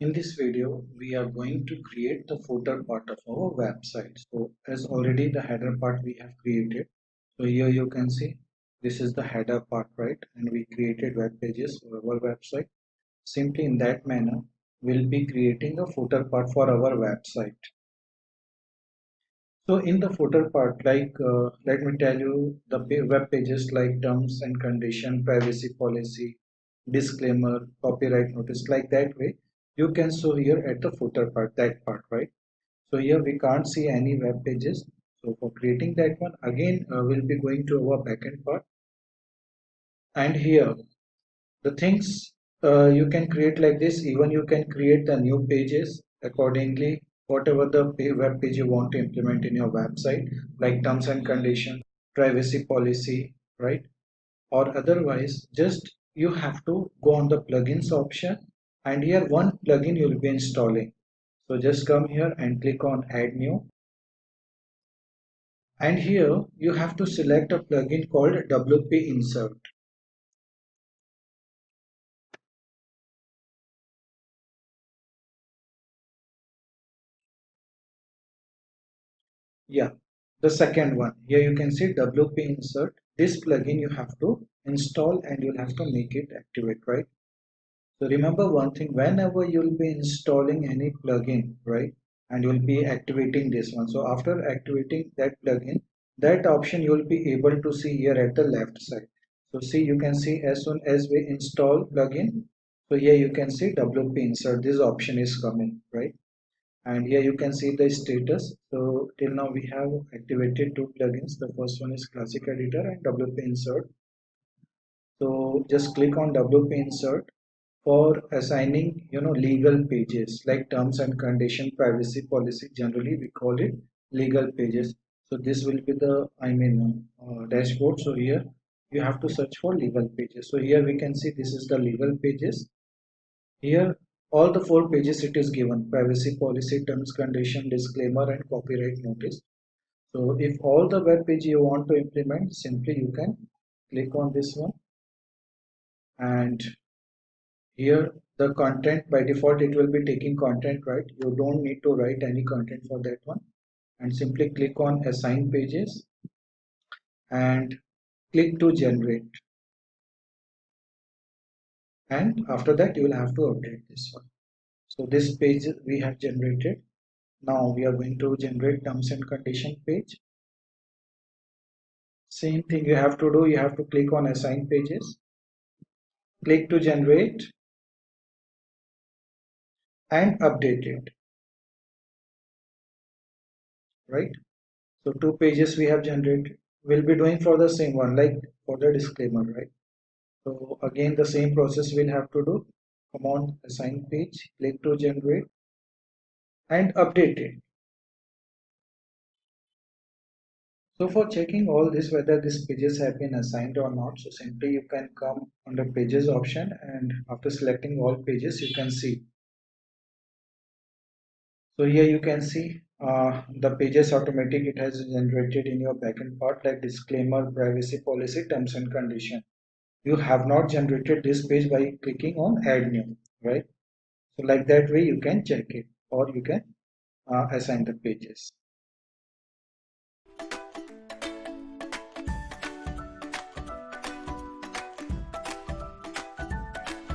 In this video, we are going to create the footer part of our website. So as already the header part we have created. So here you can see this is the header part, right? And we created web pages for our website. Simply in that manner, we'll be creating a footer part for our website. So in the footer part, let me tell you the web pages like terms and condition, privacy policy, disclaimer, copyright notice, like that way. You can show here at the footer part, that part, right? So here we can't see any web pages. So for creating that one, again, we'll be going to our backend part. And here, the things you can create like this. Even you can create the new pages accordingly, whatever the web page you want to implement in your website, like terms and condition, privacy policy, right? Or otherwise, just you have to go on the plugins option, and here one plugin you'll be installing. So just come here and click on add new, and here you have to select a plugin called WP Insert. Yeah, the second one. Here you can see WP Insert. This plugin you have to install and you'll have to make it activate, right? So remember one thing, whenever you'll be installing any plugin, right, and you'll be activating this one. So after activating that plugin, that option you'll be able to see here at the left side. So see, you can see as soon as we install plugin, so here you can see WP Insert, this option is coming, right? And here you can see the status. So till now we have activated two plugins. The first one is Classic Editor and WP Insert. So just click on WP Insert for assigning legal pages like terms and condition, privacy policy. Generally we call it legal pages. So this will be the dashboard. So here you have to search for legal pages. So here we can see this is the legal pages. Here all the four pages it is given: privacy policy, terms, condition, disclaimer, and copyright notice. So if all the web page you want to implement, simply you can click on this one, and here the content, by default it will be taking content, right? You don't need to write any content for that one, and simply click on assign pages and click to generate, and after that you will have to update this one. So this page we have generated. Now we are going to generate terms and condition page. Same thing you have to do, you have to click on assign pages, click to generate, and update it, right? So two pages we have generated. We'll be doing for the same one, like for the disclaimer, right? So again the same process we'll have to do. Come on, assign page, click to generate, and update it. So for checking all this, whether these pages have been assigned or not, so simply you can come under pages option, and after selecting all pages you can see. So here you can see the pages automatic it has generated in your backend part, like disclaimer, privacy policy, terms and condition. You have not generated this page by clicking on add new, right? So like that way you can check it, or you can assign the pages.